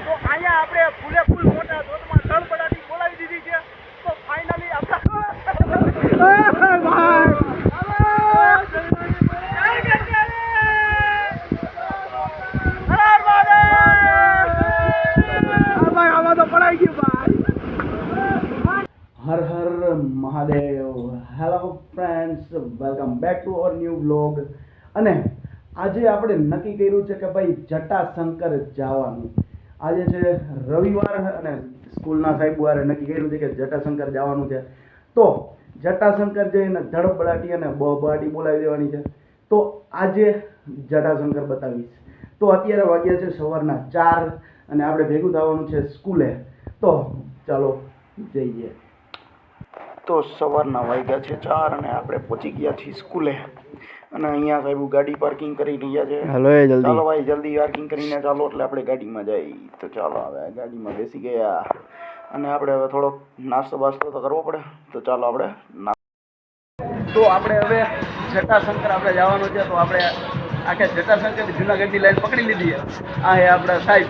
તો અહીંયા આપણે ફૂલે ફૂલ મોટા ધોધમાં તળપડાથી બોલાવી દીધી છે. તો ફાઇનલી આમાં તો પડાઈ ગયું ભાઈ. Har Har Mahadev. Hello friends, welcome back to our new vlog. અને આજે આપણે નક્કી કર્યું છે કે ભાઈ જટાશંકર જવાનું. આજે છે રવિવાર અને સ્કૂલના સાહેબવારે નક્કી કર્યું છે કે જટાશંકર જવાનું છે. તો જટાશંકર જઈને ધડબડાટી અને બબાટી બોલાવી દેવાની છે. તો આજે જટાશંકર બતાવીશ. તો અત્યારે વાગ્યા છે સવારના 4 અને આપણે ભેગું થવાનું છે સ્કૂલે. તો ચાલો જઈએ. તો સવારના વાગ્યા છે 4 અને આપણે પહોંચી ગયા છીએ સ્કૂલે. અને અહીંયા સાહેબ ગાડી પાર્કિંગ કરી રહ્યા છે. હાલો એ જલ્દી. ચાલો ભાઈ જલ્દી પાર્કિંગ કરીને ચાલો એટલે આપણે ગાડીમાં જઈએ. તો ચાલો હવે ગાડીમાં બેસી ગયા અને આપણે હવે થોડોક નાસ્તો બાસ્તો તો કરવો પડે. તો ચાલો આપણે તો આપણે હવે જટાશંકર આપણે જવાનું છે. તો આપણે આખે જટાશંકર જુનાગઢની લાઈન પકડી લીધી છે. આ એ આપણા સાહેબ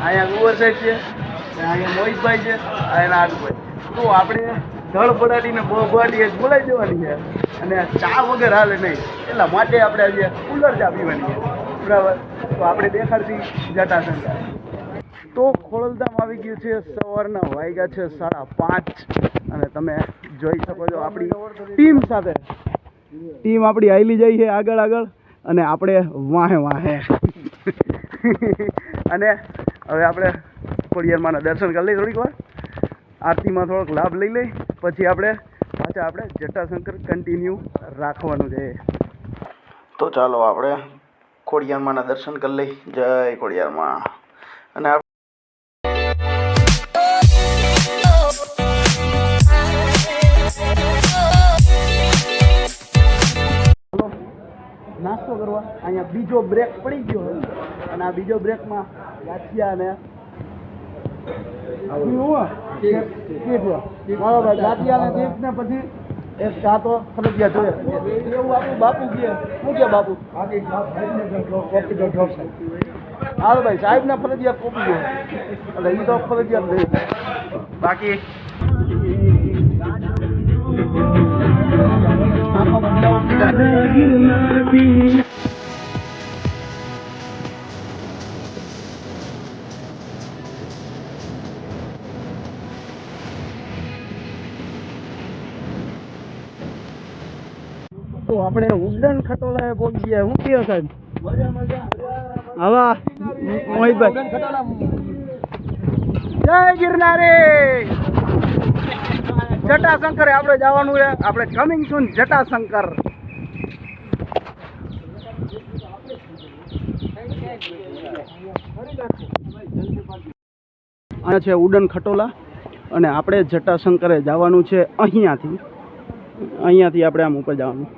અહીંયા કુંવર સાહેબ છે, અહીંયા મોહિતભાઈ છે, આ એના આગભાઈ. તો આપણે ધડબડાટીને બબાટી બોલાવી દેવાની છે અને ચા વગર હાલે નહીં. એટલા માટે આપણે આજે કુલર ચા પીવાની છે, બરાબર. તો આપણે દેખાડતી જટાશંકર. તો ખોડલધામ આવી ગયું છે. સવારના વાગ્યા છે 5:30 અને તમે જોઈ શકો છો આપણી ટીમ સાથે. ટીમ આપણી હાલી જાય છે આગળ આગળ અને આપણે વાહે વાહે. અને હવે આપણે ખોડિયારમાંના દર્શન કરી લઈએ, થોડીક વાર આરતીમાં થોડોક લાભ લઈ લઈ, પછી આપણે પાછા આપણે જટાશંકર કન્ટિન્યુ રાખવાનું છે. તો ચાલો આપણે ખોડિયારમાંના દર્શન કરી લઈ. જય ખોડિયારમાં. અને નાસ્તો કરવા અહીંયા બીજો બ્રેક પડી ગયો અને આ બીજો બ્રેકમાં ગાંઠિયા અને બરાબર ગાંઠિયા અને કેક ને પછી એક ચા તો ફરજિયાત જોઈએ. એવું આપણું બાપુ કહે. શું કે બાપુ? હાલો ભાઈ, સાહેબ ને ફરજિયાત કોપી ગયો એટલે એ તો ફરજિયાત નહીં. બાકી તો આપણે ઉડન ખટોલાએ પહોંચી ગયા. શું કહો સાહેબ? હા મોહિતભાઈ, જય ગિરનારી. જટાશંકર આપણે જવાનું છે. આપણે કમિંગ સૂન જટાશંકર. આ છે ઉડન ખટોલા અને આપણે જટાશંકરે જવાનું છે અહીંયાથી આપણે આમ ઉપર જવાનું.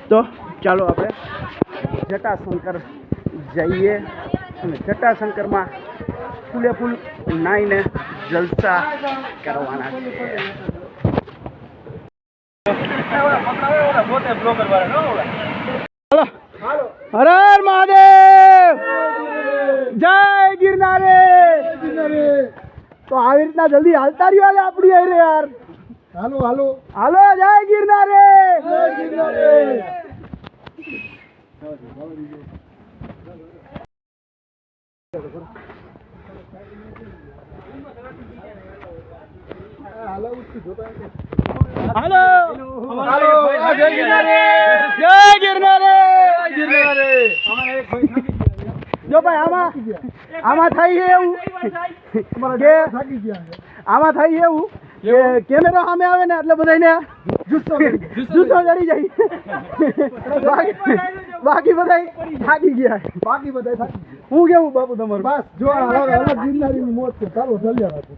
તો ચાલો આપણે જટાશંકર જઈએ અને જટાશંકરમાં ફૂલે ફૂલ નાઈને જલસા કરવાના છે. હર હર મહાદેવ. જય ગિરનારી. તો આવી રીતના જલ્દી હાલતા રહ્યો હાલે આપણી આરે યાર. હાલો હાલો હાલો. જય ગિરનારી. જય ગિરનારી. હાલો હાલો. જય ગિરનારી. જય ગિરનારી. જો ભાઈ આમાં થાય એવું કે આમાં થાય એવું કે કેમેરો સામે આવે ને એટલે બધાને જુસ્સો ચડી જાય. બાકી બધા થાકી ગયા. હું કેવું બાપુ તમારું? બસ જો ગિરનારીની મોત છે. ચાલો ચાલ્યા રાખો.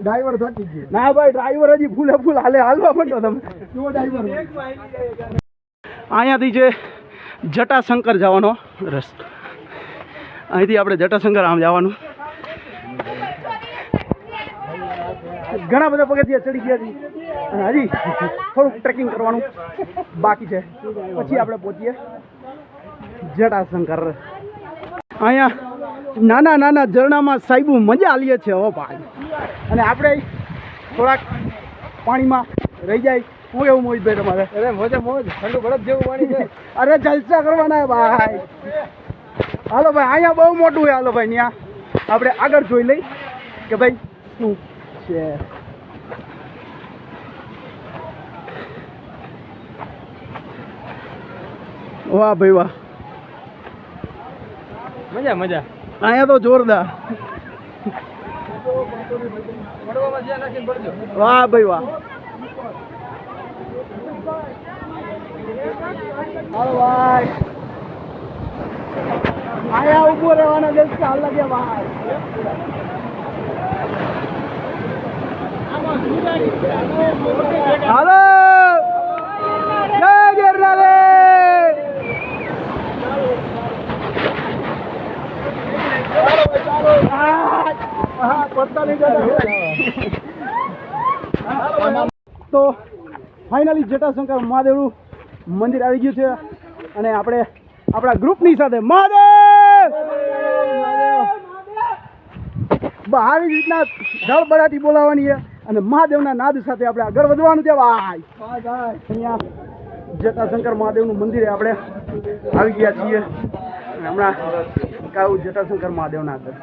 ડ્રાઈવર થાકી ગયો. ના ભાઈ, ડ્રાઈવર હજી ફૂલે ફૂલ હાલવા માંડો તમે. જો ડ્રાઈવર અહીંયાથી છે જટાશંકર જવાનો રસ્તો. અહીંથી આપણે જટાશંકર આમ જવાનું. ઘણા બધા પગથિયા ચડી ગયા છે અને હજી થોડુંક ટ્રેકિંગ કરવાનું બાકી છે. પછી આપણે પહોંચીએ જટાશંકર. અહીંયા નાના નાના ઝરણામાં સાહેબુ મજા લે છે હો ભાઈ. અને આપણે થોડાક પાણીમાં રહી જાય. શું એવું મોહિતભાઈ તમારે? અરે મોજે મોજ, ઠંડુ બરફ જેવું પાણી છે. અરે જલસા કરવાના હે ભાઈ. હાલો ભાઈ, અહીંયા બહુ મોટું છે. હાલો ભાઈ, ત્યાં આપણે આગળ જોઈ લઈ કે ભાઈ શું છે. વાહ ભાઈ વાહ, મજા મજા. અહીંયા તો જોરદાર. પડવામાં જ્યાં નાખીને પડજો. વાહ ભાઈ વાહ. હાલો ભાઈ, અહીંયા ઉભો રહેવાના દિવસ અલગ છે ભાઈ. હાલો જય ગિરનારે. તો ફાઇનલી જટાશંકર મહાદેવનું મંદિર આવી ગયું છે અને આપણે આપણા ગ્રુપની સાથે મહાદેવ આવી રીતના ધડબડાટી બોલાવવાની છે અને મહાદેવના નાદ સાથે આપણે આગળ વધવાનું છે ભાઈ. અહીંયા જટાશંકર મહાદેવનું મંદિરે આપણે આવી ગયા છીએ અને હમણાં કાવું જટાશંકર મહાદેવના આગળ.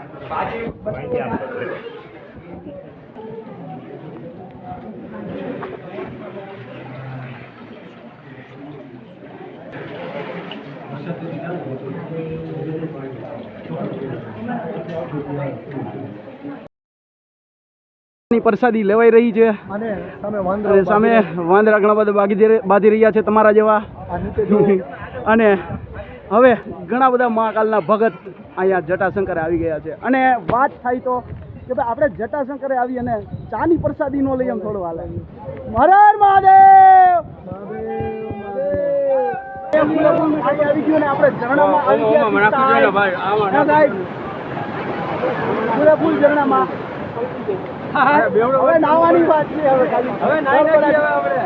પ્રસાદી લેવાઈ રહી છે અને સામે વાંદરા ઘણા બધા બાંધી રહ્યા છે તમારા જેવા. અને હવે ઘણા બધા મહાકાલના ભગત અહીંયા જટાશંકરે આવી ગયા છે. અને વાત થાય તો કે ભાઈ આપણે જટાશંકરે આવી અને ચાની પ્રસાદી નો લઈ એમ થોડું હાલે. હર હર મહાદેવ. આવી ગયું ને આપણે ઝરણામાં આવી ગયા પૂરેપૂર ઝરણામાં. હવે નાવાની વાત છે. હવે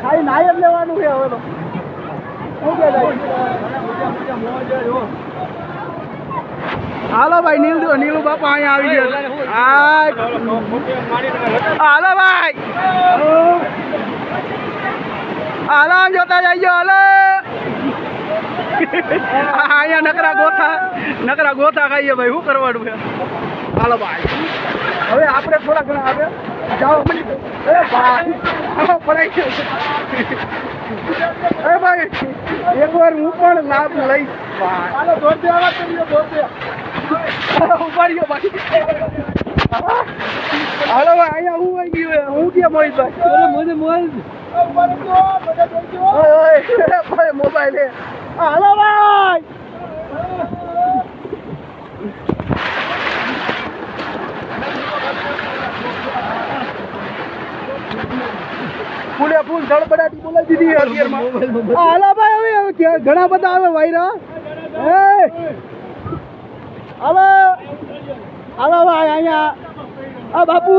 ખાલી નાય જ લેવાનું છે હવે તો. હાલો ભાઈ, નીલુ બાપા અહીંયા આવી ગયા. હાલો ભાઈ, હાલો આમ જોતા જઈજો. હાલો અહીંયા નકરા ગોથા ખાઈએ ભાઈ, શું કરવાનું છે. હાલો ભાઈ, હવે આપણે થોડા ઘણા આવે જાઓ. પડાઈ ગયો ભાઈ, એકવાર હું પણ લાભ લઈશ. ઉપાડ્યો ભાઈ. હાલો ભાઈ, અહીંયા હું આવી ગયું. હું ક્યાં મોહિતભાઈ? મોબાઈલ. હાલો ભાઈ, ફૂલે ફૂલ ધડબડાટી બોલાવી દીધી અત્યારમાં. હાલો ભાઈ, હવે ઘણા બધા આવે વાયરા. હાલો હાલો ભાઈ, અહીંયા આ બાપુ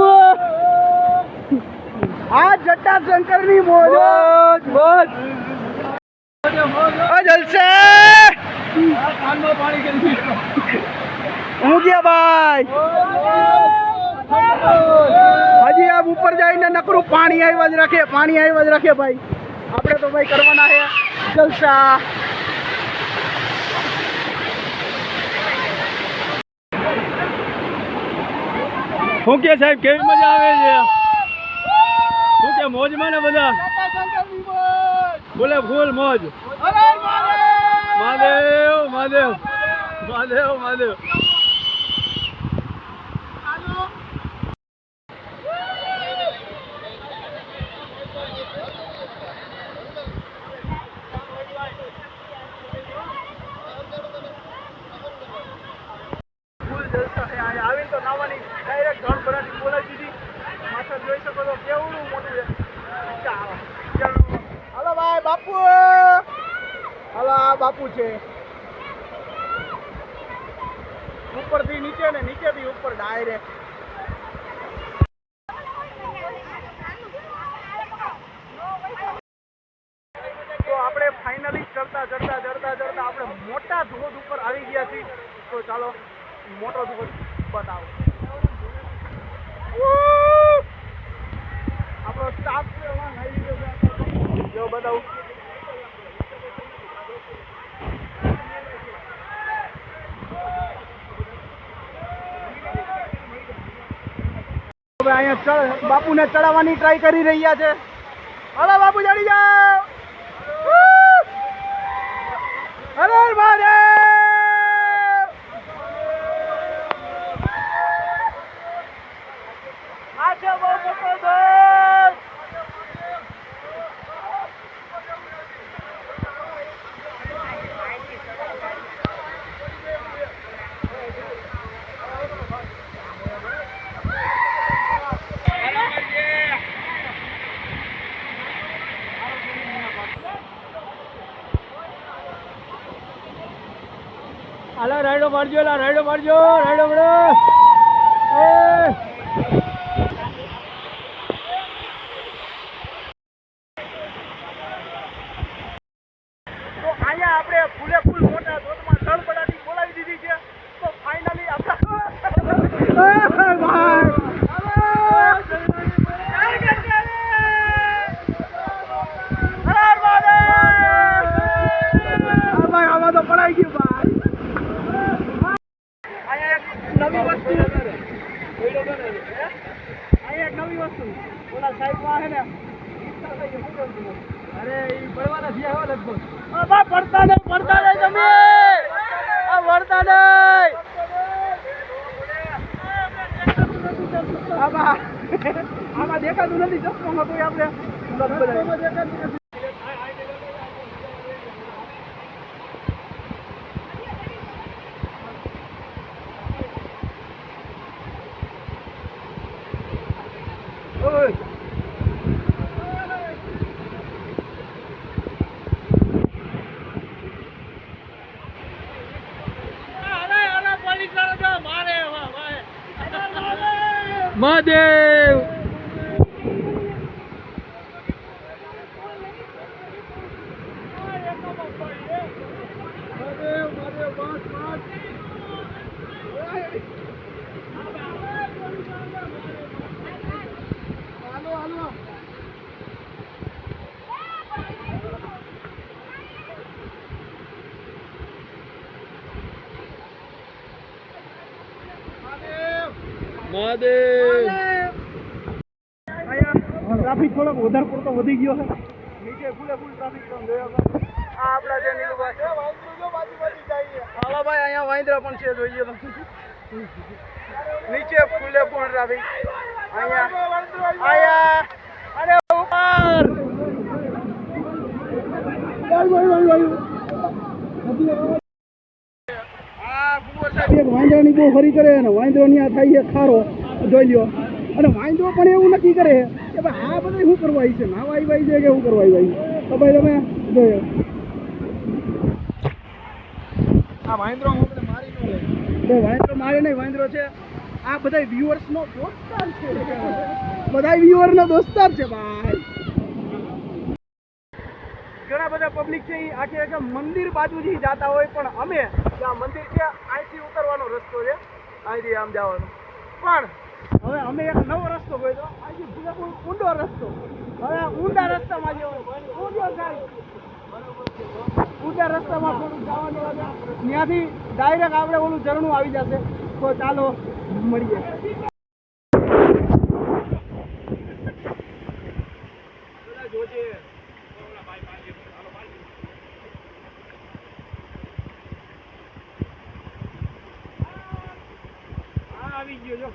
આ જટાશંકર ની મોજ મોજ જલસે. હું ગયા ભાઈ, હજી આમ ઉપર જઈને નકરું પાણી આવ્યા જ રાખે ભાઈ. આપણે તો ભાઈ કરવાના છે જલસા. શું કે સાહેબ, કેવી મજા આવે છે? શું કે મોજમાં ને બધા? બોલે ફૂલ મોજ. મહાદેવ મહાદેવ મહાદેવ મહાદેવ. આવીને તો નાવાની ડાયરેક્ટ ધડબડાટી બોલાવી દીધી. માથા જોઈ શકો છો કેવું મોટું છે. હાલો ભાઈ બાપુ, હાલો આ બાપુ છે. ઉપરથી નીચે ને નીચેથી ઉપર ડાયરેક્ટ. તો આપણે ફાઇનલી ચડતા આપણે મોટા ધોધ ઉપર આવી ગયા છીએ. તો ચાલો મોટો બતાવો. આપણો સ્ટાફ છે એમાં નાઈ ગયો છે. જો બતાવું. હવે અહીંયા બાપુને ચડાવવાની ટ્રાય કરી રહ્યા છે. હાલો બાપુ ચડી જાઓ. હર હર મહાદેવ. આ છે બહુ મોટો ધોધ. હાલો રાઈડો મારજો, રાઈડો મારજો, રાઈડો મારો. તો અહીંયા આપણે ફૂલે ફૂલ મોટા ધોધમાં તળપડાટી બોલાવી દીધી છે. તો ફાઇનલી આમાં તો પડાઈ ગયું ભાઈ. અહીંયા એક નવી વસ્તુ ઓલા સાઈડમાં છે ને. અરે એ પડવાના થયા હો લગભગ. અબા પડતા નહીં તમે. આ વળતા નહીં. આમાં દેખાતું નથી. ચશ્મો હતો આપણે મહાદેવ. મહાદેવ. ટ્રાફિક થોડોક વધારે પડતો વધી ગયો છે. નીચે ફૂલે ફૂલ ટ્રાફિક જોયો આ આપણા છે નીલુભાઈ. હાલો ભાઈ અહીંયા વાંદરા પણ છે જોઈએ તો. નીચે ફૂલે ફૂલ ટ્રાફિક. અહીંયા અરે ઉપર એક વાંદરાની બહુ ફરી કરે ને વાંદરો ત્યાં થાય છે ખારો જોઈ લ્યો. અને વાંદરો પણ એવું નક્કી કરે કે ભાઈ આ બધા શું કરવા આવી છે, નાવા આવી છે કે શું કરવા આવી. તો ભાઈ તમે જોયો આ વાંદરો મારી નો વાંદરો મારે નહીં. વાંદરો છે આ બધા વ્યુઅર્સ નો દોસ્તાર છે. બધા વ્યુઅર નો દોસ્તાર છે ભાઈ. ઘણા બધા પબ્લિક છે એ આખે મંદિર બાજુથી જતા હોય પણ અમે જ્યાં મંદિર છે અહીંથી ઉતરવાનો રસ્તો છે. અહીંથી આમ જવાનો પણ હવે અમે એક નવો રસ્તો ગયો. અહીંથી પૂરેપૂરો ઊંડો રસ્તો. હવે ઊંડા રસ્તામાં જવાનું. ઊંડા રસ્તામાં થોડુંક જવાનું હતું. ત્યાંથી ડાયરેક્ટ આપણે ઓલું ઝરણું આવી જશે. તો ચાલો મળીએ. આવી ગયો જો.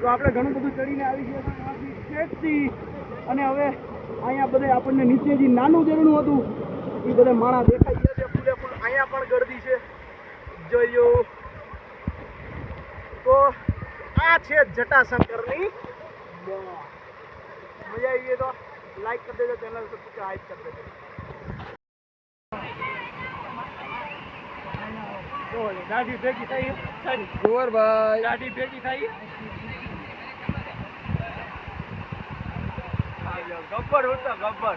તો આપણે ઘણું બધું ચડીને આવી ગયા સ્ટેટથી. અને હવે અહીંયા બધે આપણને નીચે જે નાનું ઝરણું હતું એ બધા માણા દેખાઈ ગયા છે ફૂલે ફૂલ. અહીંયા પણ ગળદી છે જોયું તો. આ છે જટાશંકરની. મજા આવી ગઈ તો લાઈક કરી દેજો, ચેનલ સબસ્ક્રાઈબ કરી દેજો. દાઢી ભેગી થઈ કુંવરભાઈ. દાઢી ભેગી થઈ. ગબ્બર હતો ગબ્બર.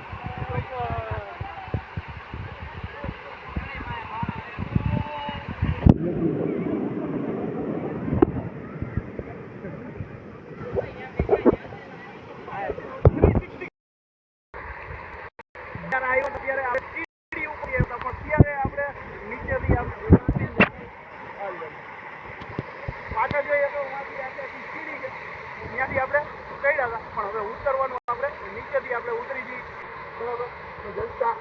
આવ્યો ત્યારે આપણે સીડી ઉપર હતા, પણ ત્યારે આપણે નીચેથી પાછળ જોઈએ તો ત્યાંથી સીડી છે, ત્યાંથી આપણે ચડ્યા હતા, પણ હવે ઉતરવાનું આપણે નીચેથી આપણે ઉતરી જઈએ. બરાબર, જલસા.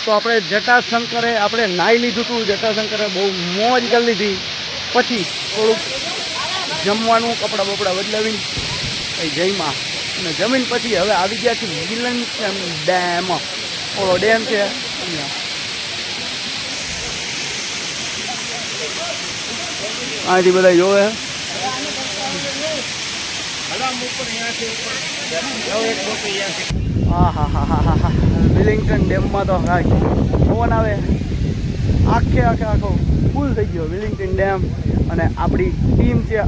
તો આપણે જટાશંકરે આપણે નાહી લીધું હતું, જટાશંકરે બહુ મોજ કરી લીધી. પછી થોડુંક જમવાનું, કપડાં બપડા બદલાવીને કંઈ જઈમાં અને જમીન પછી હવે આવી ગયા છે વિલંગમ ડેમ. ઓલો ડેમ છે અહીંયા, અહીંથી બધા જોવે. હા હા હા હા હા હા, વિલિંગ્ટન ડેમમાં તો કાંઈ પવન આવે, આખો ફૂલ થઈ ગયો વિલિંગ્ટન ડેમ. અને આપણી ટીમ છે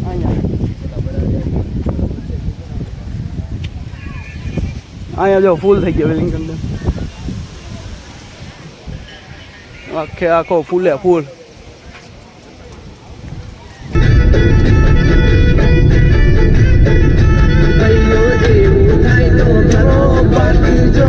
અહીંયા જો ફૂલ થઈ ગયો વિલિંગ્ટન ડેમ, આખો ફૂલે ફૂલ. બાકી જો